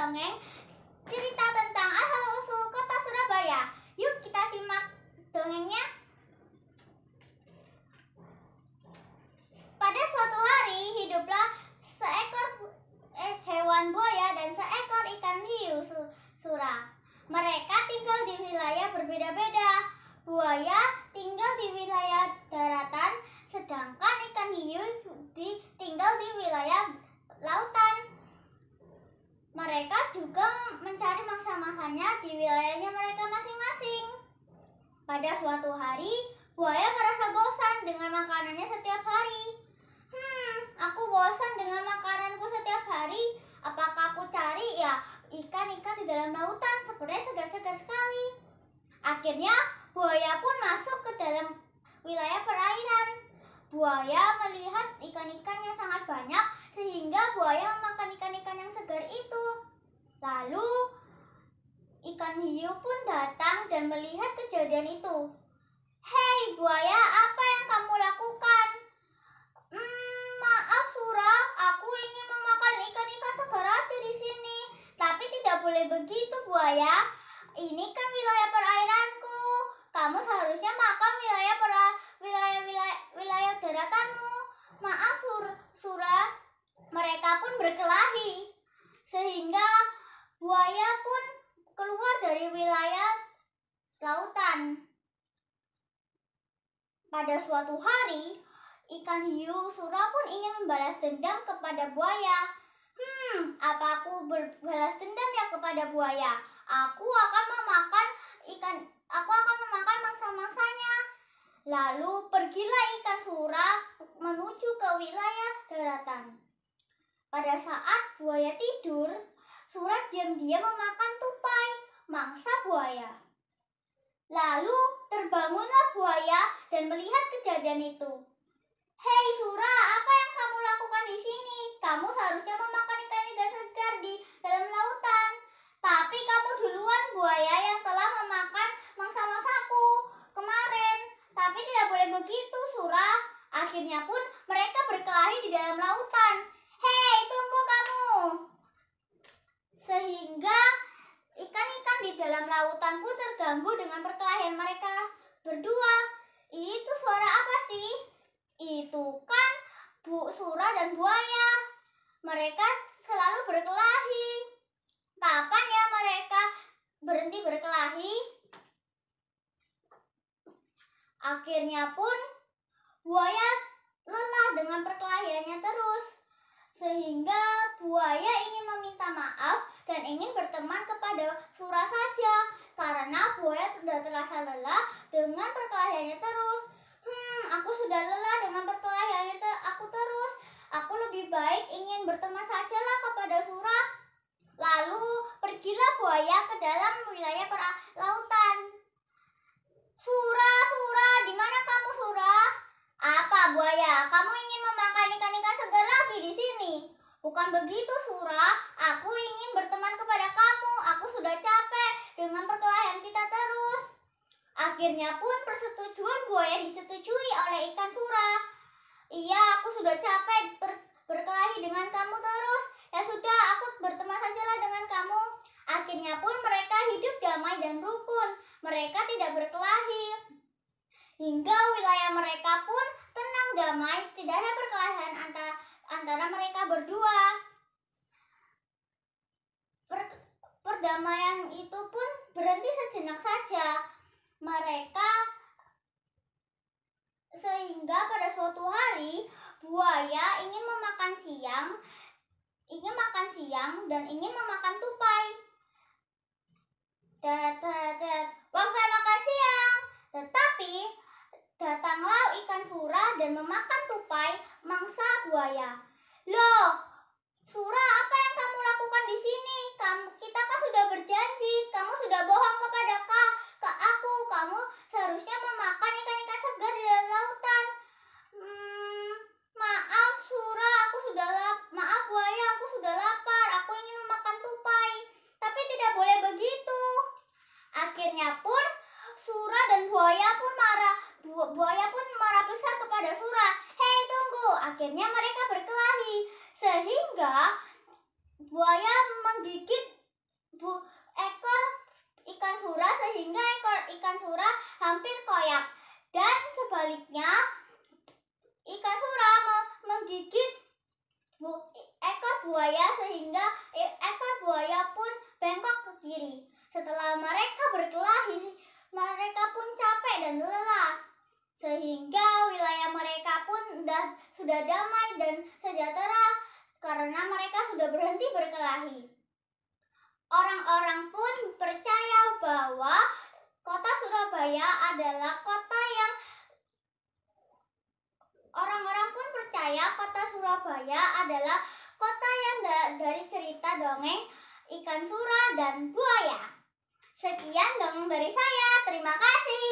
dongeng cerita tentang asal-usul kota Surabaya. Yuk kita simak dongengnya. Pada suatu hari hiduplah seekor hewan buaya dan seekor ikan hiu sura. Mereka tinggal di wilayah berbeda-beda. Buaya tinggal di wilayah daratan, sedangkan ikan hiu tinggal di wilayah lautan. Mereka juga mencari mangsa-mangsanya di wilayahnya mereka masing-masing. Pada suatu hari, buaya merasa bosan dengan makanannya setiap hari. Aku bosan dengan makananku setiap hari. Apakah aku cari ya ikan-ikan di dalam lautan? Sepertinya segar-segar sekali. Akhirnya, buaya pun masuk ke dalam wilayah perairan. Buaya melihat ikan-ikan yang sangat banyak, sehingga buaya memakan ikan-ikan yang segar itu. Lalu, ikan hiu pun datang dan melihat kejadian itu. "Hei buaya, apa yang kamu lakukan?" "Maaf Sura, aku ingin memakan ikan-ikan segar aja di sini." "Tapi tidak boleh begitu buaya. Ini kan wilayah perairanku. Kamu seharusnya makan wilayah daratanmu." "Maaf Sura." Mereka pun berkelahi, sehingga buaya pun keluar dari wilayah lautan. Pada suatu hari, ikan hiu sura pun ingin membalas dendam kepada buaya. Apa aku berbalas dendam ya kepada buaya? Aku akan memakan mangsa-mangsanya. Lalu pergilah ikan sura menuju ke wilayah daratan. Pada saat buaya tidur, sura diam-diam memakan tupai, mangsa buaya. Lalu terbangunlah buaya dan melihat kejadian itu. "Hei Sura, apa yang kamu lakukan di sini? Kamu seharusnya memakan ikan-ikan segar di dalam lautan. Tapi kamu duluan buaya yang telah memakan mangsa-mangsaku kemarin. Tapi tidak boleh begitu Sura." Akhirnya pun mereka berkelahi di dalam lautan. "Hei, tunggu kamu!" Sehingga ikan-ikan di dalam lautan pun terganggu dengan perkelahian mereka berdua. Itu suara apa sih? Itu kan Sura dan buaya. Mereka selalu berkelahi. Kapan ya mereka berhenti berkelahi? Akhirnya pun buaya lelah dengan perkelahiannya terus, sehingga buaya ingin meminta maaf dan ingin berteman kepada Sura saja, karena buaya sudah terasa lelah dengan perkelahiannya terus. Aku sudah lelah dengan perkelahiannya aku terus. Aku lebih baik ingin berteman sajalah kepada Sura. Lalu pergilah buaya ke dalam wilayah lautan. Sura, di mana kamu Sura?" "Apa buaya? Kamu ingin memakan ikan-ikan segar lagi di sini?" "Bukan begitu Sura, aku ingin berteman kepada kamu. Aku sudah capek dengan perkelahian kita terus." Akhirnya pun persetujuan buaya disetujui oleh ikan Sura. "Iya, aku sudah capek berkelahi dengan kamu terus. Ya sudah, aku berteman sajalah dengan kamu." Akhirnya pun mereka hidup damai dan rukun. Mereka tidak berkelahi. Hingga wilayah mereka pun tenang damai, tidak ada perkelahian antara mereka berdua. Perdamaian itu pun berhenti sejenak saja. Sehingga pada suatu hari buaya ingin makan siang dan ingin memakan tupai. Waktu makan siang, tetapi datanglah ikan sura dan memakan tupai mangsa buaya. "Loh, Sura, apa yang kamu lakukan di sini? Kita kan sudah berjanji. Kamu sudah bohong kepada aku. Kamu seharusnya memakan ikan-ikan segar di dalam lautan." "Maaf Sura, maaf buaya, aku sudah lapar. Aku ingin memakan tupai." "Tapi tidak boleh begitu." Akhirnya pun Sura dan buaya pun marah besar kepada Sura. "Hei, tunggu." Akhirnya mereka berkelahi, sehingga buaya menggigit ekor ikan sura sehingga ekor ikan sura hampir koyak. Dan sebaliknya, ikan sura menggigit ekor buaya sehingga ekor buaya pun bengkok ke kiri. Setelah mereka berkelahi, mereka pun capek dan lelah, sehingga wilayah mereka pun sudah damai dan sejahtera karena mereka sudah berhenti berkelahi. Orang-orang pun percaya bahwa kota Surabaya adalah kota yang dari cerita dongeng ikan sura dan buaya. Sekian dongeng dari saya. Terima kasih.